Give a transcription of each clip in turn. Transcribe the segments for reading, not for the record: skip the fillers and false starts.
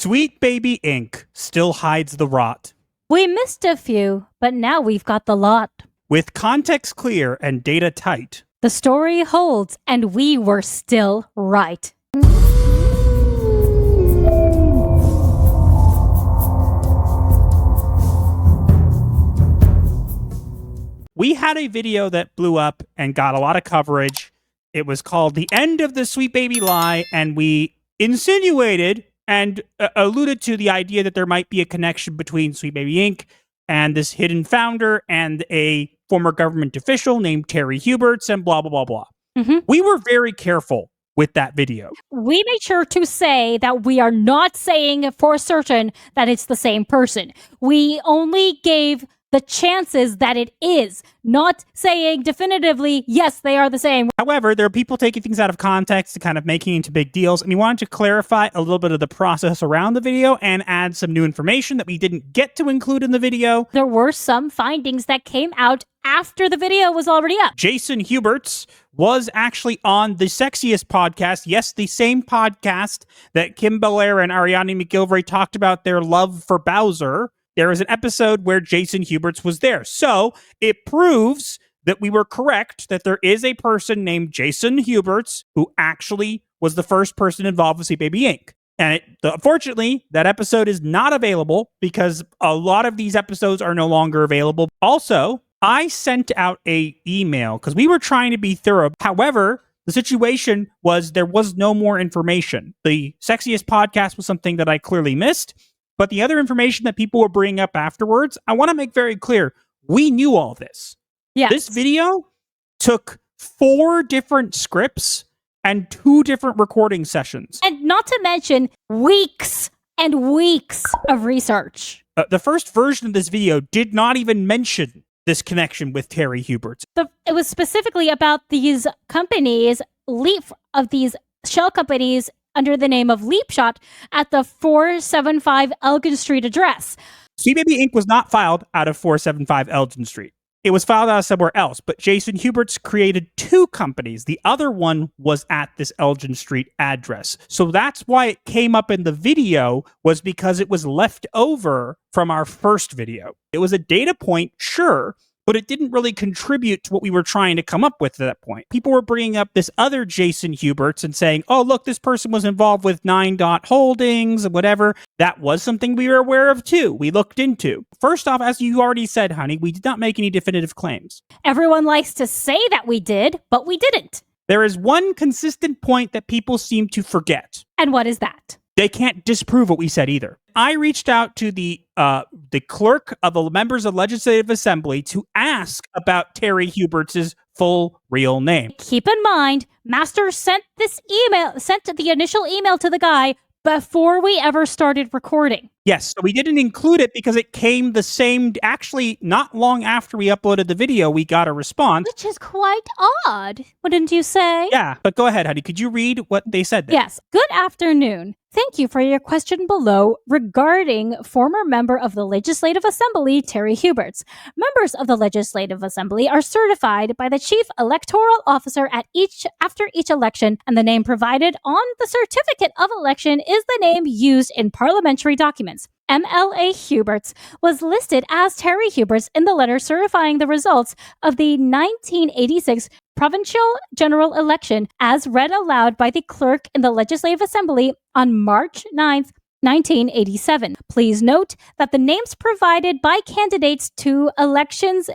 Sweet Baby Ink still hides the rot. We missed a few, but now we've got the lot. With context clear and data tight, the story holds, and we were still right. We had a video that blew up and got a lot of coverage. It was called The End of the Sweet Baby Lie, and we insinuated and alluded to the idea that there might be a connection between Sweet Baby Inc. and this hidden founder and a former government official named Terry Huberts and blah, blah, blah, blah. Mm-hmm. We were very careful with that video. We made sure to say that we are not saying for certain that it's the same person. We only gave the chances that it is, not saying definitively, yes, they are the same. However, there are people taking things out of context and kind of making it into big deals, and we wanted to clarify a little bit of the process around the video and add some new information that we didn't get to include in the video. There were some findings that came out after the video was already up. Jason Huberts was actually on the Sexiest podcast. Yes, the same podcast that Kim Belair and Ariane McGilvray talked about their love for Bowser. There is an episode where Jason Huberts was there. So it proves that we were correct, that there is a person named Jason Huberts who actually was the first person involved with Sweet Baby Inc. And unfortunately, that episode is not available because a lot of these episodes are no longer available. Also, I sent out an email because we were trying to be thorough. However, the situation was there was no more information. The Sexiest podcast was something that I clearly missed. But the other information that people were bringing up afterwards, I want to make very clear, we knew all this. Yes. This video took 4 different scripts and 2 different recording sessions. And not to mention weeks and weeks of research. The first version of this video did not even mention this connection with Terry Huberts. It was specifically about these companies, these shell companies, under the name of Leapshot at the 475 Elgin Street address. Sweet Baby Inc. was not filed out of 475 Elgin Street. It was filed out of somewhere else, but Jason Huberts created 2 companies. The other one was at this Elgin Street address. So that's why it came up in the video, was because it was left over from our first video. It was a data point, sure, but it didn't really contribute to what we were trying to come up with at that point. People were bringing up this other Jason Huberts and saying, oh, look, this person was involved with 9 Dot Holdings and whatever. That was something we were aware of too. We looked into. First off, as you already said, honey, we did not make any definitive claims. Everyone likes to say that we did, but we didn't. There is one consistent point that people seem to forget. And what is that? They can't disprove what we said either. I reached out to the clerk of the members of Legislative Assembly to ask about Terry Huberts' full real name. Keep in mind, Master sent the initial email to the guy before we ever started recording. Yes, so we didn't include it because it came the same, actually not long after we uploaded the video, we got a response. Which is quite odd, wouldn't you say? Yeah, but go ahead, honey. Could you read what they said there? Yes. Good afternoon. Thank you for your question below regarding former member of the Legislative Assembly, Terry Huberts. Members of the Legislative Assembly are certified by the Chief Electoral Officer after each election, and the name provided on the certificate of election is the name used in parliamentary documents. MLA Huberts was listed as Terry Huberts in the letter certifying the results of the 1986 provincial general election as read aloud by the clerk in the Legislative Assembly on March 9th, 1987. Please note that the names provided by candidates to elections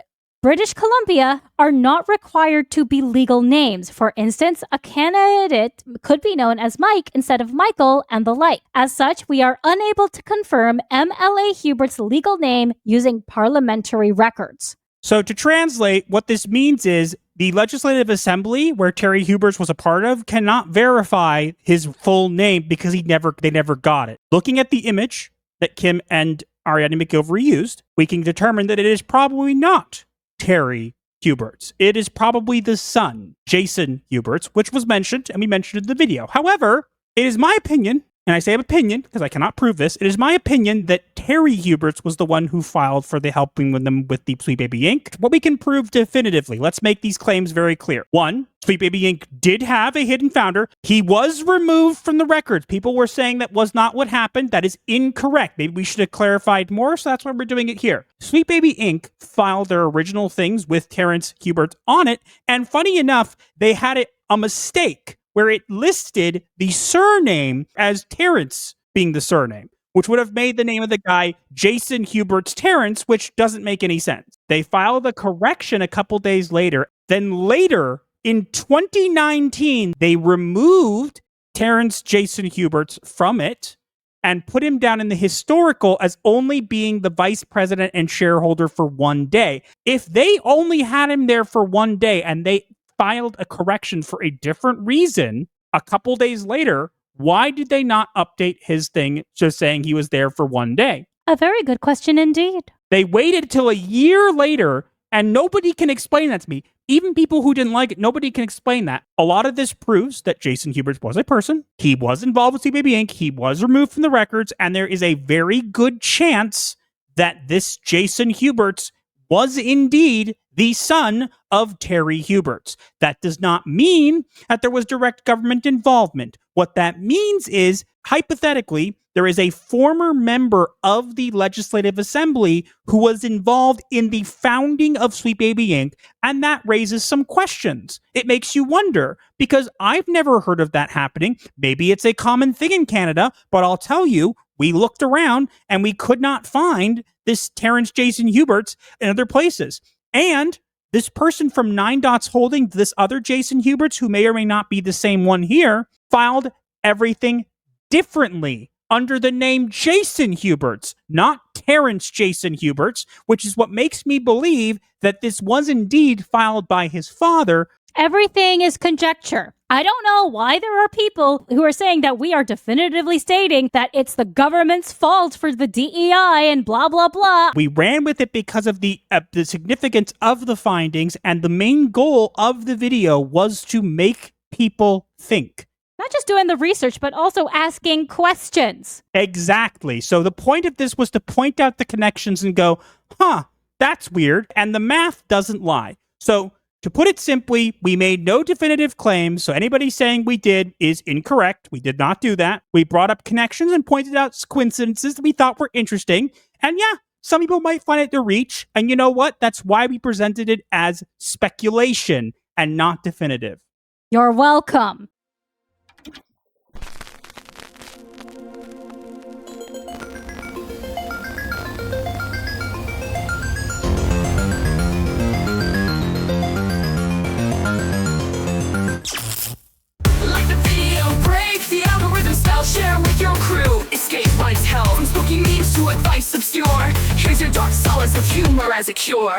British Columbia are not required to be legal names. For instance, a candidate could be known as Mike instead of Michael and the like. As such, we are unable to confirm MLA Huberts' legal name using parliamentary records. So to translate, what this means is the Legislative Assembly, where Terry Huberts was a part of, cannot verify his full name because they never got it. Looking at the image that Kim and Ariane McGilvray used, we can determine that it is probably not Terry Huberts. It is probably the son, Jason Huberts, which was mentioned, and we mentioned in the video. However, it is my opinion and I say opinion because I cannot prove this, it is my opinion that Terry Huberts was the one who filed for the helping with them with Deep Sweet Baby Inc. What we can prove definitively, let's make these claims very clear. One, Sweet Baby Inc. did have a hidden founder. He was removed from the records. People were saying that was not what happened. That is incorrect. Maybe we should have clarified more, so that's why we're doing it here. Sweet Baby Inc. filed their original things with Terrence Huberts on it, and funny enough, they had a mistake where it listed the surname as Terrence being the surname, which would have made the name of the guy Jason Huberts Terrence, which doesn't make any sense. They filed a correction a couple days later. Then later, in 2019, they removed Terrence Jason Huberts from it and put him down in the historical as only being the vice president and shareholder for one day. If they only had him there for one day and they filed a correction for a different reason a couple days later, why did they not update his thing just saying he was there for one day? A very good question indeed. They waited till a year later, and nobody can explain that to me. Even people who didn't like it, nobody can explain that. A lot of this proves that Jason Huberts was a person. He was involved with Sweet Baby Inc. He was removed from the records, and there is a very good chance that this Jason Huberts was indeed the son of Terry Huberts. That does not mean that there was direct government involvement. What that means is, hypothetically, there is a former member of the Legislative Assembly who was involved in the founding of Sweet Baby Inc., and that raises some questions. It makes you wonder, because I've never heard of that happening. Maybe it's a common thing in Canada, but I'll tell you, we looked around and we could not find this Terrence Jason Huberts in other places. And this person from Nine Dots Holding, this other Jason Huberts, who may or may not be the same one here, filed everything differently under the name Jason Huberts, not Terrence Jason Huberts, which is what makes me believe that this was indeed filed by his father. Everything is conjecture. I don't know why there are people who are saying that we are definitively stating that it's the government's fault for the DEI and blah, blah, blah. We ran with it because of the significance of the findings, and the main goal of the video was to make people think. Not just doing the research, but also asking questions. Exactly. So the point of this was to point out the connections and go, that's weird. And the math doesn't lie. So to put it simply, we made no definitive claims. So anybody saying we did is incorrect. We did not do that. We brought up connections and pointed out coincidences that we thought were interesting. And yeah, some people might find it to reach. And you know what? That's why we presented it as speculation and not definitive. You're welcome. Share with your crew, escape life's hell. From spooky memes to advice obscure, here's your dark solace of humor as a cure.